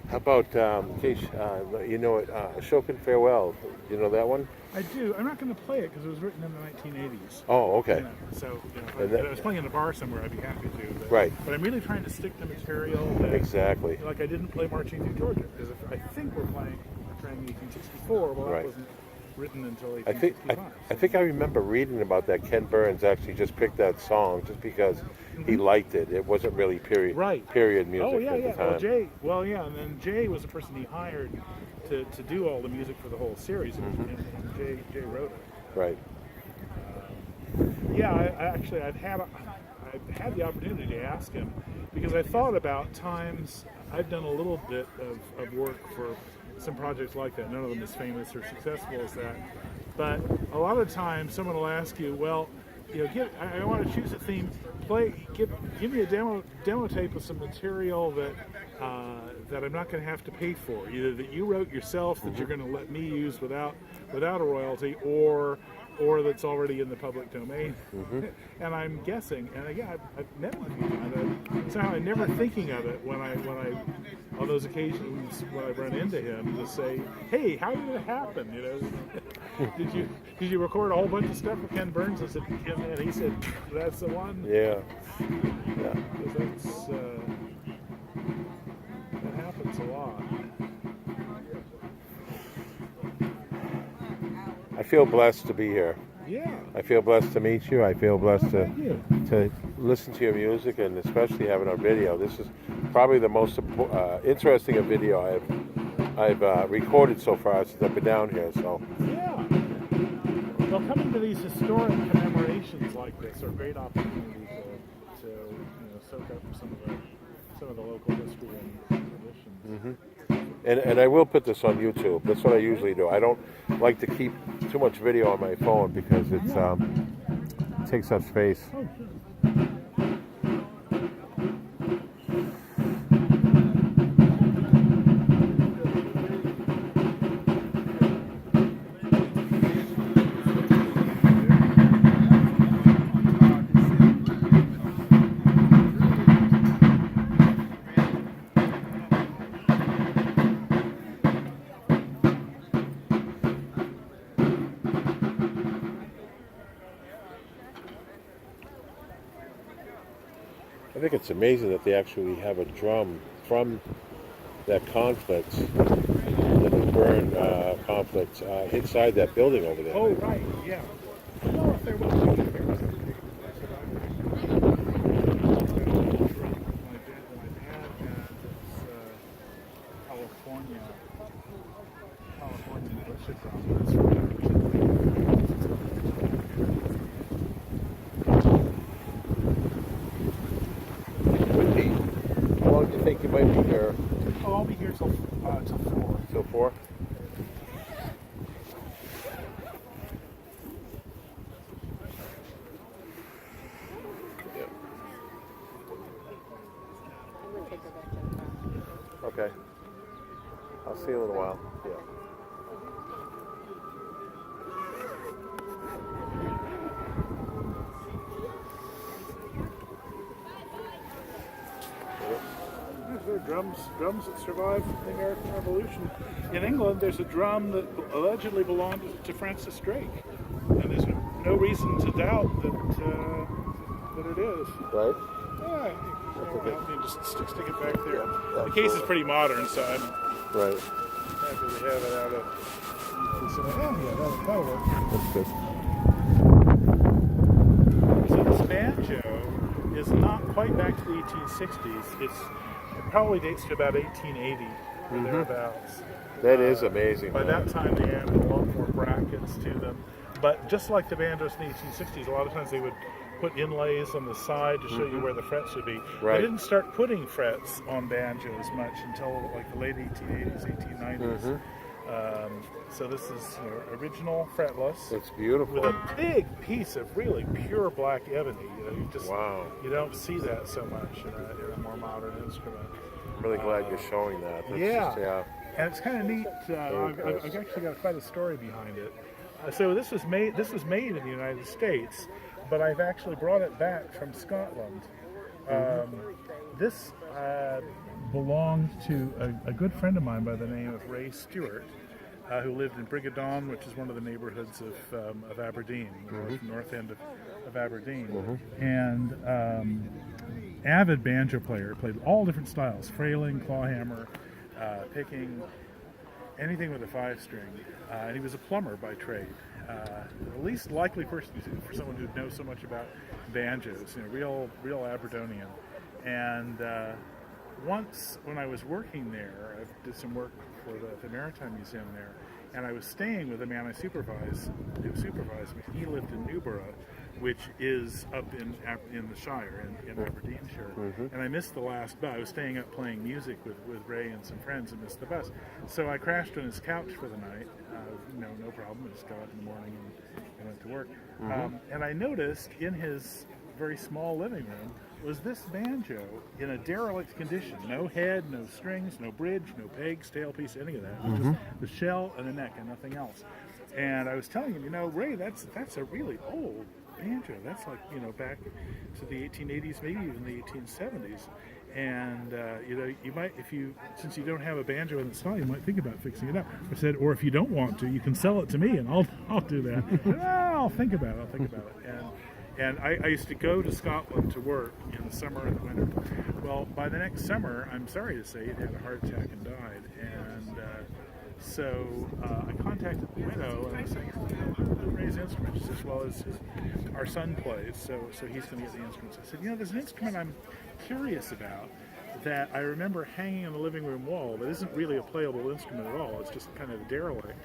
How about, in case you know it, Ashokan Farewell? You know that one? I do. I'm not going to play it because it was written in the 1980s. Oh, okay. You know, so if I was playing in a bar somewhere, I'd be happy to. But, right. But I'm really trying to stick to material that, exactly. Like I didn't play Marching Through Georgia because I think we're playing 1864. Well, right. that wasn't written until 1865. I think I remember reading about that. Ken Burns actually just picked that song just because he liked it. It wasn't really period music Oh yeah, at the time. And then Jay was the person he hired to do all the music for the whole series, and Jay wrote it. Right. I've had the opportunity to ask him because I thought about times I've done a little bit of work for some projects like that. None of them as famous or successful as that, but a lot of times someone will ask you, well, I want to choose a theme. Give me a demo tape with some material that I'm not going to have to pay for, either that you wrote yourself that you're going to let me use without a royalty, or that's already in the public domain. And I'm guessing, and again, I've met with you, and somehow I'm never thinking of it when I on those occasions when I run into him to say, hey, how did it happen? Did you record a whole bunch of stuff with Ken Burns? I said, and he said, that's the one. Yeah. Because that happens a lot. I feel blessed to be here. Yeah. I feel blessed to meet you. I feel blessed to listen to your music, and especially having our video. This is probably the most interesting video I've recorded so far since I've been down here. So. Yeah. Well, coming to these historic commemorations like this are a great opportunity to soak up some of the local history and traditions. And I will put this on YouTube. That's what I usually do. I don't like to keep too much video on my phone because it takes up space. I think it's amazing that they actually have a drum from that conflict, the Bern conflict, inside that building over there. Oh, right, yeah. I don't know if there was a comparison. California militia drum. How long do you think you might be here? Oh, I'll be here till 4. Till 4? Yeah. Okay. I'll see you in a little while. Yeah. There are drums that survived the American Revolution. In England, there's a drum that allegedly belonged to Francis Drake, and there's no reason to doubt that it is. Right? Yeah, just stick it back there. Yeah, the case is pretty modern, so I'm right. happy to have it out of. That'll work. That's good. So this banjo is not quite back to the 1860s. It probably dates to about 1880. or thereabouts. That is amazing. By man. that time, they added a lot more brackets to them. But just like the banjos in the 1860s, a lot of times they would put inlays on the side to show you where the frets should be. Right. They didn't start putting frets on banjos much until like the late 1880s, 1890s. So this is original fretless. It's beautiful. With a big piece of really pure black ebony. You just Wow. you don't see that so much in a more modern instrument. I'm really glad you're showing that. That's Yeah. just, And it's kind of neat. I've actually got quite a story behind it. So this was made in the United States, but I've actually brought it back from Scotland. This belonged to a good friend of mine by the name of Ray Stewart, who lived in Brigadon, which is one of the neighborhoods of Aberdeen, north end of Aberdeen. And avid banjo player, played all different styles: frailing, clawhammer, picking, anything with a 5-string. And he was a plumber by trade. The least likely person for someone who knows so much about banjos, real Aberdonian. And once when I was working there, I did some work for the Maritime Museum there, and I was staying with a man who supervised me. He lived in Newborough, which is up in the Shire, in Aberdeenshire. And I missed the last bus. I was staying up playing music with Ray and some friends and missed the bus. So I crashed on his couch for the night. No problem. I just got up in the morning and went to work. And I noticed in his very small living room was this banjo in a derelict condition. No head, no strings, no bridge, no pegs, tailpiece, any of that. Just the shell and the neck and nothing else. And I was telling him, Ray, that's a really old banjo. That's like, back to the 1880s, maybe even the 1870s. And, you might, since you don't have a banjo in the style, you might think about fixing it up. I said, or if you don't want to, you can sell it to me and I'll do that. I'll think about it. And I used to go to Scotland to work in the summer and the winter. Well, by the next summer, I'm sorry to say, he'd had a heart attack and died. And so I contacted the widow and I said, who Ray's instruments? As well as our son plays, so he's going to get the instruments. I said, there's an instrument I'm curious about that I remember hanging on the living room wall that isn't really a playable instrument at all. It's just kind of a derelict.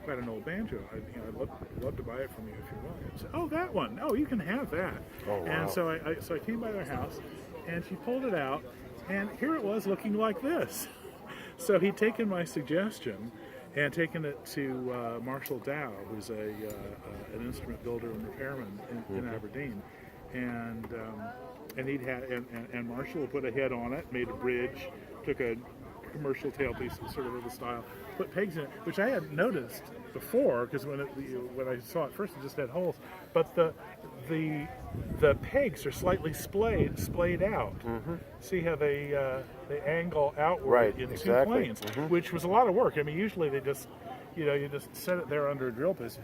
Quite an old banjo. I'd love to buy it from you if you want. I said, oh, that one. Oh, you can have that. Oh, wow. And so I came by their house, and she pulled it out, and here it was looking like this. So he'd taken my suggestion and taken it to Marshall Dow, who's an instrument builder and repairman in Aberdeen, and he'd had and Marshall put a head on it, made a bridge, took a commercial tailpiece, sort of the style, put pegs in it, which I had noticed before because when I saw it first, it just had holes. But the pegs are slightly splayed out. See how they angle outward in two planes, which was a lot of work. I mean, usually they just you just set it there under a drill piece.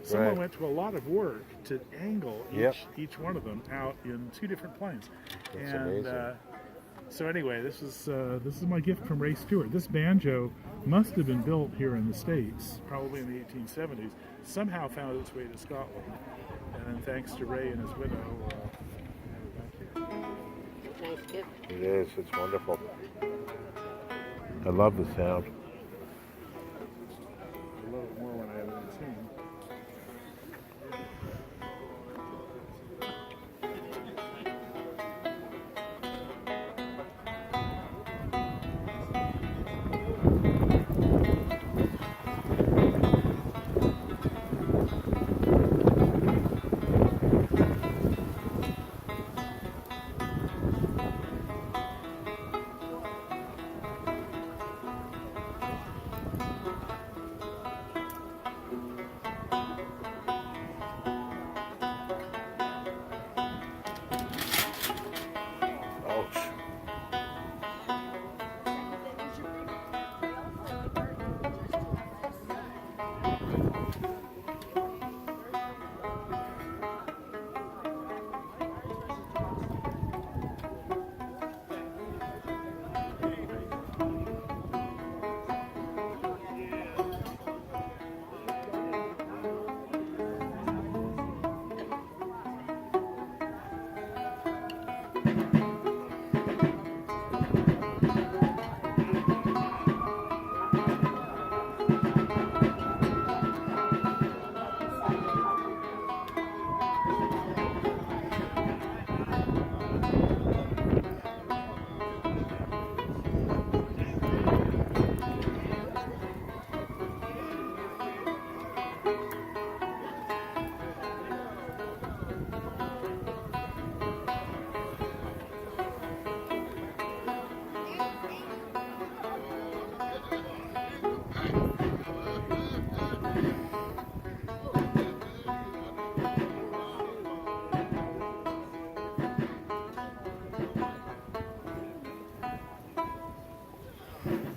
Someone went to a lot of work to angle each one of them out in two different planes. That's amazing. So anyway, this is my gift from Ray Stewart. This banjo must have been built here in the States, probably in the 1870s. Somehow found its way to Scotland, and then thanks to Ray and his widow. Nice gift. It is. It's wonderful. I love the sound. I love it more when I have it in tune.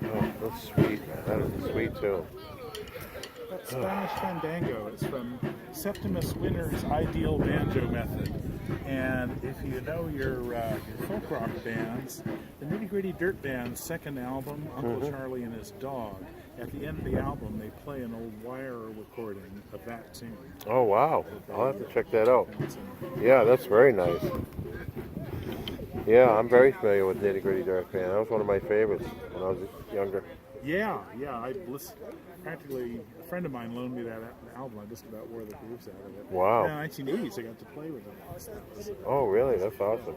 Oh, that's sweet, man. That is a sweet tune. That Spanish Fandango is from Septimus Winter's Ideal Banjo Method. And if you know your folk rock bands, the Nitty Gritty Dirt Band's second album, Uncle Charlie and His Dog, at the end of the album they play an old wire recording of that tune. Oh, wow. I'll have to check that out. Yeah, that's very nice. Yeah, I'm very familiar with Nitty Gritty Dirt Band. That was one of my favorites when I was younger. Yeah, I listened. Practically, a friend of mine loaned me that album. I just about wore the grooves out of it. Wow. In the 1980s, I got to play with it. Oh, really? That's awesome.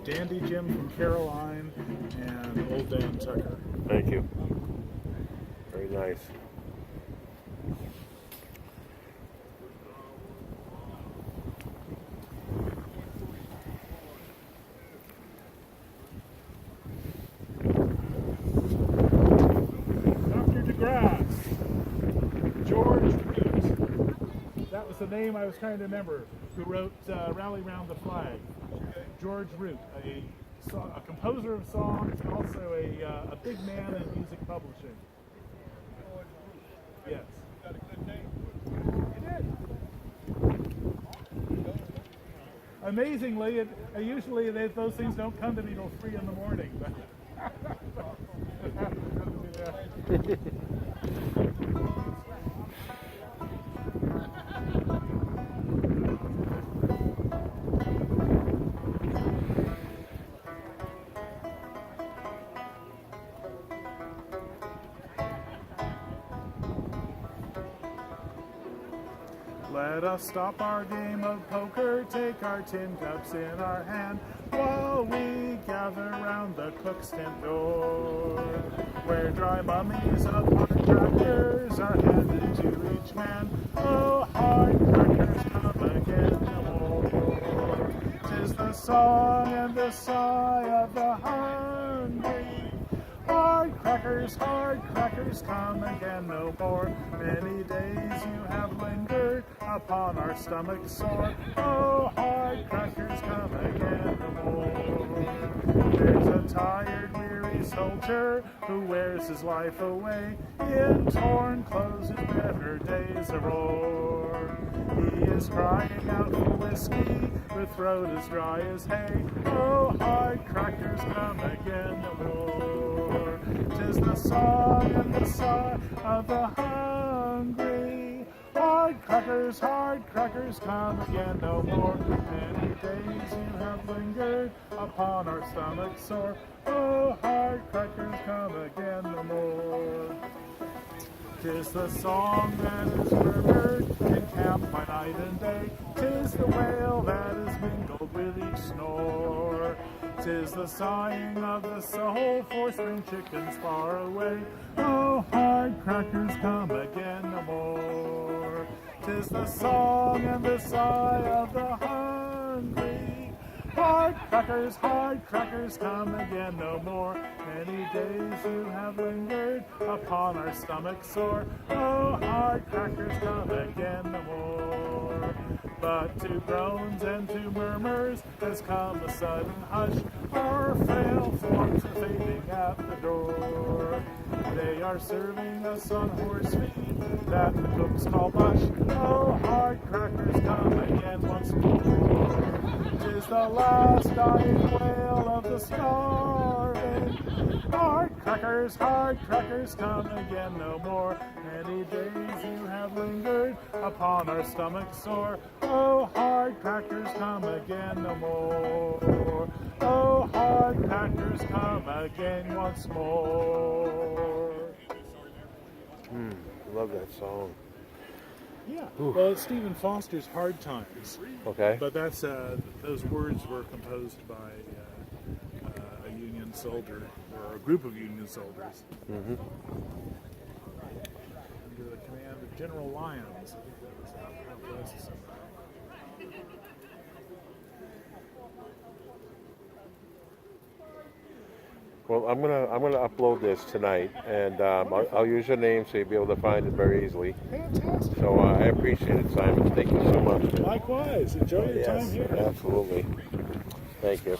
Dandy Jim from Caroline and Old Dan Tucker. Thank you. Very nice. Dr. DeGrasse, George Root. That was the name I was trying to remember, who wrote Rally Round the Flag. George Root, a composer of songs and also a big man in music publishing. Yes. Got a good name. You did. Amazingly, usually those things don't come to me till 3 in the morning. But let us stop our game of poker, take our tin cups in our hand, while we gather round the cook's tent door, where dry mummies of hard crackers are handed to each man. Oh, hard crackers, come again no more. 'Tis the song and the sigh of the hungry. Hard crackers, come again no more. Many days you have lingered upon our stomachs sore. Oh, hard crackers, come again no more. There's a tired, weary soldier who wears his life away in torn clothes, his better days are o'er. He is crying out for whiskey, with throat as dry as hay. Oh, hard crackers, come again no more. 'Tis the song and the sigh of the hungry. Hard crackers, come again no more. Many days you have lingered upon our stomachs sore. Oh, hard crackers, come again no more. 'Tis the song that is murmured in camp by night and day. 'Tis the wail that is mingled with each snore. 'Tis the sighing of the soul for spring chickens far away. Oh, hard crackers, come again no more. 'Tis the song and the sigh of the hungry. Hard crackers, come again no more. Many days you have lingered upon our stomachs sore. Oh, hard crackers, come again no more. But to groans and to murmurs has come a sudden hush. Our frail forms are fading at the door. They are serving us on horse feed that the cooks call mush. Oh, hard crackers, come again once more. 'Tis the last dying wail of the starving. Hard crackers, come again no more. Many days you have lingered upon our stomachs sore. Oh, hard crackers, come again no more. Oh, hard crackers, come again once more. Love that song. Yeah. Well, it's Stephen Foster's Hard Times. Okay. But that's those words were composed by a Union soldier or a group of Union soldiers under the command of General Lyons. I think that was out west somewhere. Well, I'm gonna upload this tonight, and I'll use your name so you'll be able to find it very easily. Fantastic. So I appreciate it, Simon. Thank you so much. Likewise. Enjoy your time Yes, here. absolutely. Thank you.